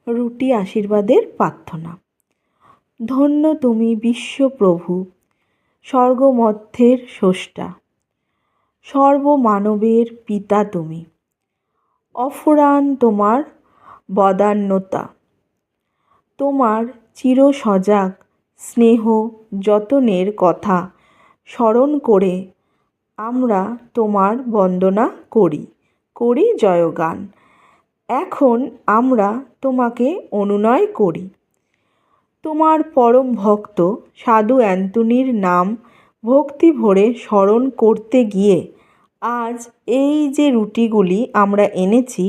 রুটি আশীর্বাদের প্রার্থনা। ধন্য তুমি বিশ্বপ্রভু, স্বর্গমধ্যের স্রষ্টা, সর্বমানবের পিতা তুমি। অফুরান তোমার বদান্যতা, তোমার চিরসজাগ স্নেহ যতনের কথা স্মরণ করে আমরা তোমার বন্দনা করি জয়গান। এখন আমরা তোমাকে অনুনয় করি। তোমার পরম ভক্ত সাধু অ্যান্টনির নাম ভক্তি ভরে স্মরণ করতে গিয়ে আজ এই যে রুটিগুলি আমরা এনেছি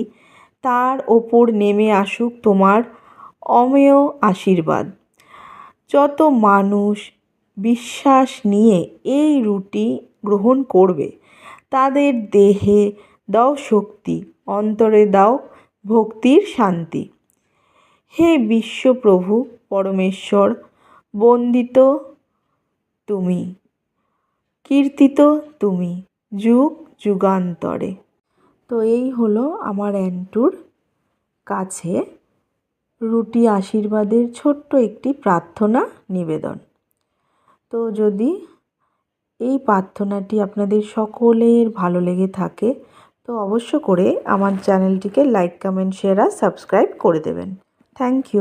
তার ওপর নেমে আসুক তোমার অমেয় আশীর্বাদ। যত মানুষ বিশ্বাস নিয়ে এই রুটি গ্রহণ করবে তাদের দেহে দাও শক্তি, অন্তরে দাও ভক্তির শান্তি। হে বিশ্বপ্রভু পরমেশ্বর, বন্দিত তুমি, কীর্তিত তুমি যুগ যুগান্তরে। তো এই হলো আমার অ্যান্টুর কাছে রুটি আশীর্বাদের ছোট্ট একটি প্রার্থনা নিবেদন। তো যদি এই প্রার্থনাটি আপনাদের সকলের ভালো লেগে থাকে তো অবশ্য করে আমার চ্যানেলটিকে লাইক, কমেন্ট, শেয়ার আর সাবস্ক্রাইব করে দেবেন। Thank you.